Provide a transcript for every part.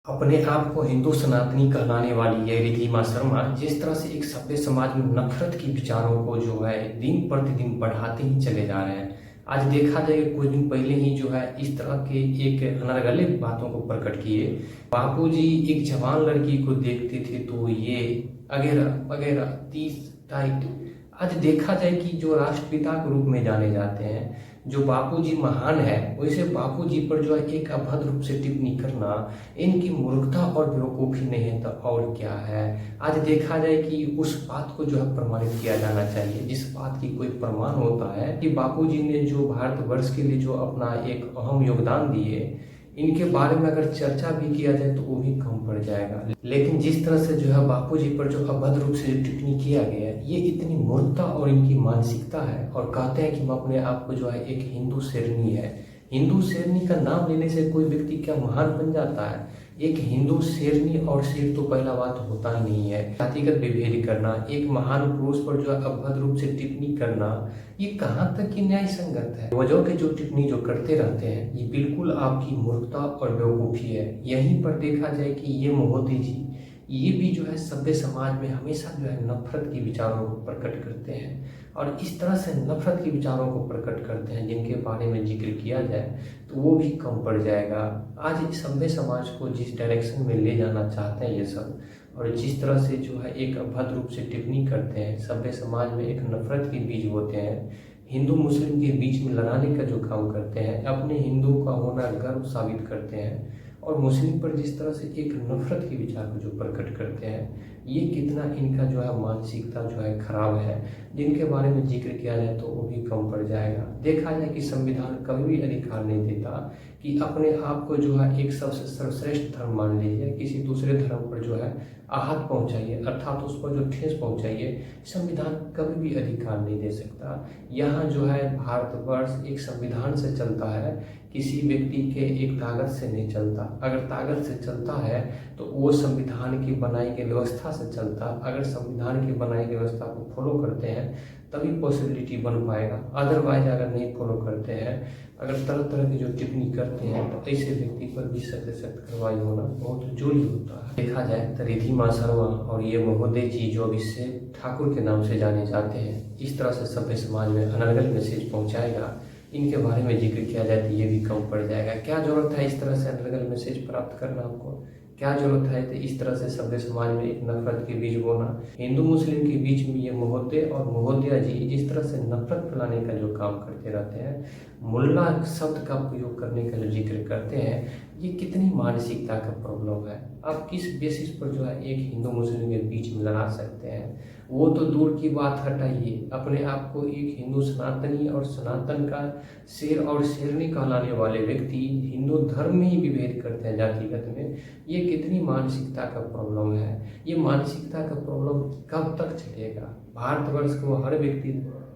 अपने आप को हिंदू सनातनी कहलाने वाली यह रिद्धिमा शर्मा जिस तरह से एक सभ्य समाज में नफरत की विचारों को जो है दिन प्रतिदिन बढ़ाते ही चले जा रहे हैं। आज देखा जाए कुछ दिन पहले ही जो है इस तरह के एक अनर्गले बातों को प्रकट किए। बापूजी एक जवान लड़की को देखते थे तो ये वगैरह वगैरह 30 टाइट। आज देखा जाए कि जो राष्ट्रपिता के रूप में जाने जाते हैं, जो बापूजी महान है, वैसे बापूजी पर जो है एक अभद्र रूप से टिप्पणी करना इनकी मूर्खता और बेवकूफ़ी नहीं है तो और क्या है। आज देखा जाए कि उस बात को जो है प्रमाणित किया जाना चाहिए जिस बात की कोई प्रमाण होता है कि बापूजी ने जो भारतवर्ष के लिए जो अपना एक अहम योगदान दिए, इनके बारे में अगर चर्चा भी किया जाए तो वो भी कम पड़ जाएगा। लेकिन जिस तरह से जो है बापूजी पर जो अभद्र रूप से जो टिप्पणी किया गया है, ये इतनी मूर्खता और इनकी मानसिकता है। और कहते हैं कि हम अपने आप को जो है एक हिंदू शेरनी है। हिंदू शेरनी का नाम लेने से कोई व्यक्ति क्या महान बन जाता है? एक हिंदू शेरनी और शेर तो पहला बात होता ही नहीं है। जातिगत विभेद करना, एक महान पुरुष पर जो है अभद्र रूप से टिप्पणी करना, ये कहाँ तक की न्याय संगत है? वजह के जो टिप्पणी जो करते रहते हैं, ये बिल्कुल आपकी मूर्खता और बेवकूफ़ी है। यहीं पर देखा जाए कि ये मोदी जी ये भी जो है सभ्य समाज में हमेशा जो है नफरत के विचारों को प्रकट करते हैं। और इस तरह से नफरत के विचारों को प्रकट करते हैं जिनके बारे में जिक्र किया जाए तो वो भी कम पड़ जाएगा। आज इस सभ्य समाज को जिस डायरेक्शन में ले जाना चाहते हैं ये सब, और जिस तरह से जो है एक अभद्र रूप से टिप्पणी करते हैं, सभ्य समाज में एक नफरत के बीज होते हैं, हिंदू मुस्लिम के बीच में लड़ाने का जो काम करते हैं, अपने हिंदू का होना गर्व साबित करते हैं, और मुस्लिम पर जिस तरह से एक नफरत के विचार को जो प्रकट करते हैं, ये कितना इनका जो है मानसिकता जो है खराब है, जिनके बारे में जिक्र किया जाए तो वो भी कम पड़ जाएगा। देखा जाए कि संविधान कभी भी अधिकार नहीं देता कि अपने आप को जो है एक सबसे सर्वश्रेष्ठ धर्म मान लीजिए, किसी दूसरे धर्म पर जो है आहत पहुंचाइए, अर्थात उस पर जो ठेस पहुंचाइए, संविधान कभी भी अधिकार नहीं दे सकता। यहाँ जो है भारतवर्ष एक संविधान से चलता है, किसी व्यक्ति के एक ताकत से नहीं चलता। अगर ताकत से चलता है तो वो संविधान की बनाई गई व्यवस्था से चलता। अगर संविधान की बनाई गई व्यवस्था को फॉलो करते हैं तभी पॉसिबिलिटी बन पाएगा। अदरवाइज अगर नहीं फॉलो करते हैं, अगर तरह तरह की जो टिप्पणी करते हैं तो ऐसे व्यक्ति पर भी सख्त से सख्त कार्रवाई होना बहुत जरूरी होता है। देखा जाए तो रिद्धिमा शर्मा और ये महोदय जी जो विश्व ठाकुर के नाम से जाने जाते हैं, इस तरह से सभ्य समाज में अनर्गल मैसेज पहुँचाएगा, इनके बारे में जिक्र किया जाए तो ये भी कम पड़ जाएगा। क्या जरूरत है इस तरह से अनर्गल मैसेज प्राप्त करना? आपको क्या जरूरत है तो इस तरह से सभ्य समाज में एक नफरत के बीज बोना? हिंदू मुस्लिम के बीच में ये महोदय और महोदया जी जिस तरह से नफरत फैलाने का जो काम करते रहते हैं, मुल्ला शब्द का प्रयोग करने का जो जिक्र करते हैं, ये कितनी मानसिकता का प्रॉब्लम है। आप किस बेसिस पर जो है एक हिंदू मुस्लिम के बीच में लड़ा सकते हैं? वो तो दूर की बात हटाइए, अपने आप को एक हिंदू सनातनी और सनातन का शेर और शेरनी कहलाने वाले व्यक्ति हिंदू धर्म में ही विभेद करते हैं जातिगत में। ये कितनी मानसिकता का प्रॉब्लम है? ये मानसिकता का प्रॉब्लम कब तक चलेगा? भारतवर्ष को हर व्यक्ति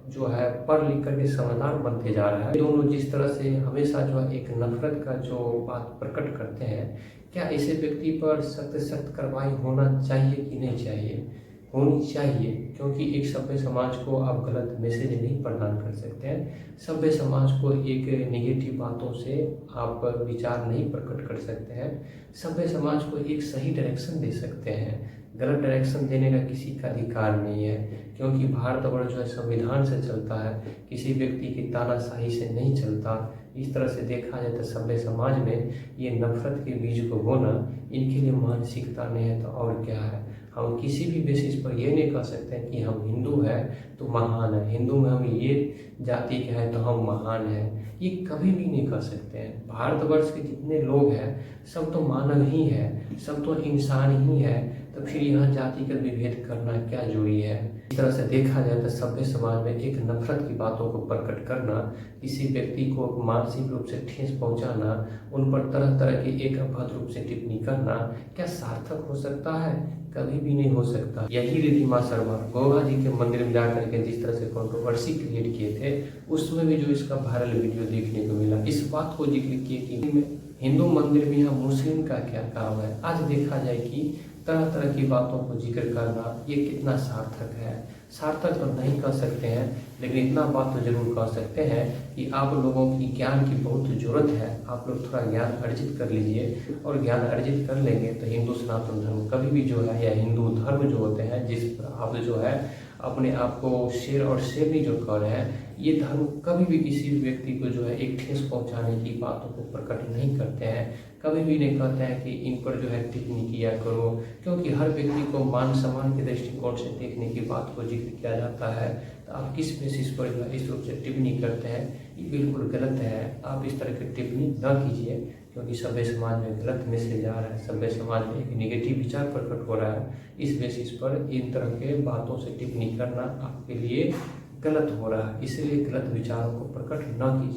जो है पढ़ लिख करके समझदार बनते जा रहा है। दोनों जिस तरह से हमेशा जो है एक नफरत का जो बात प्रकट करते हैं, क्या ऐसे व्यक्ति पर सख्त सख्त कार्रवाई होना चाहिए कि नहीं चाहिए? होनी चाहिए, क्योंकि एक सभ्य समाज को आप गलत मैसेज नहीं प्रदान कर सकते हैं। सभ्य समाज को एक नेगेटिव बातों से आप विचार नहीं प्रकट कर सकते हैं। सभ्य समाज को एक सही डायरेक्शन दे सकते हैं, गलत डायरेक्शन देने का किसी का अधिकार नहीं है, क्योंकि भारतवर्ष जो है संविधान से चलता है, किसी व्यक्ति की तानाशाही से नहीं चलता। इस तरह से देखा जाए तो सभ्य समाज में ये नफरत के बीज को बोना इनके लिए मानसिकता नहीं है तो और क्या है। हम किसी भी बेसिस पर ये नहीं कह सकते हैं कि हम हिंदू हैं तो महान है, हिंदू में हम ये जाति के हैं तो हम महान हैं, ये कभी भी नहीं कह सकते हैं। भारतवर्ष के जितने लोग हैं सब तो मानव ही है, सब तो इंसान ही है, तो फिर यहाँ जाति का विभेद करना क्या जरूरी है? इस तरह से देखा जाए तो सभ्य समाज में एक नफरत की बातों को प्रकट करना, किसी व्यक्ति को मानसिक रूप से ठेस पहुंचाना, उन पर तरह तरह के एक अभद्र रूप से टिप्पणी करना क्या सार्थक हो सकता है? कभी भी नहीं हो सकता। यही रिद्धिमा शर्मा गोवा जी के मंदिर में जाकर के जिस तरह से कंट्रोवर्सी क्रिएट किए थे, उस समय भी जो इसका वायरल वीडियो देखने को मिला, इस बात को जिक्र किए कि हिंदू मंदिर में यहाँ मुस्लिम का क्या काम है। आज देखा जाए कि तरह तरह की बातों को जिक्र करना ये कितना सार्थक है। सार्थक तो नहीं कह सकते हैं, लेकिन इतना बात तो जरूर कह सकते हैं कि आप लोगों की ज्ञान की बहुत ज़रूरत है। आप लोग थोड़ा ज्ञान अर्जित कर लीजिए, और ज्ञान अर्जित कर लेंगे तो हिंदू सनातन धर्म कभी भी जो है, या हिंदू धर्म जो होते हैं जिस पर आप जो है अपने आप को शेर और शेरनी जो कह रहे हैं, ये धर्म कभी भी किसी भी व्यक्ति को जो है एक ठेस पहुंचाने की बातों को प्रकट नहीं करते हैं। कभी भी नहीं कहते हैं कि इन पर जो है टिप्पणी किया करो, क्योंकि हर व्यक्ति को मान सम्मान के दृष्टिकोण से देखने की बात को जिक्र किया जाता है। तो आप किस बेसिस पर जो है इस रूप से टिप्पणी करते हैं, ये बिल्कुल गलत है। आप इस तरह की टिप्पणी न कीजिए, क्योंकि सभ्य समाज में गलत मैसेज आ रहा है, सभ्य समाज में एक नेगेटिव विचार प्रकट हो रहा है। इस बेसिस पर इन तरह के बातों से टिप्पणी करना आपके लिए गलत हो रहा है, इसलिए गलत विचारों को प्रकट न कीजिए।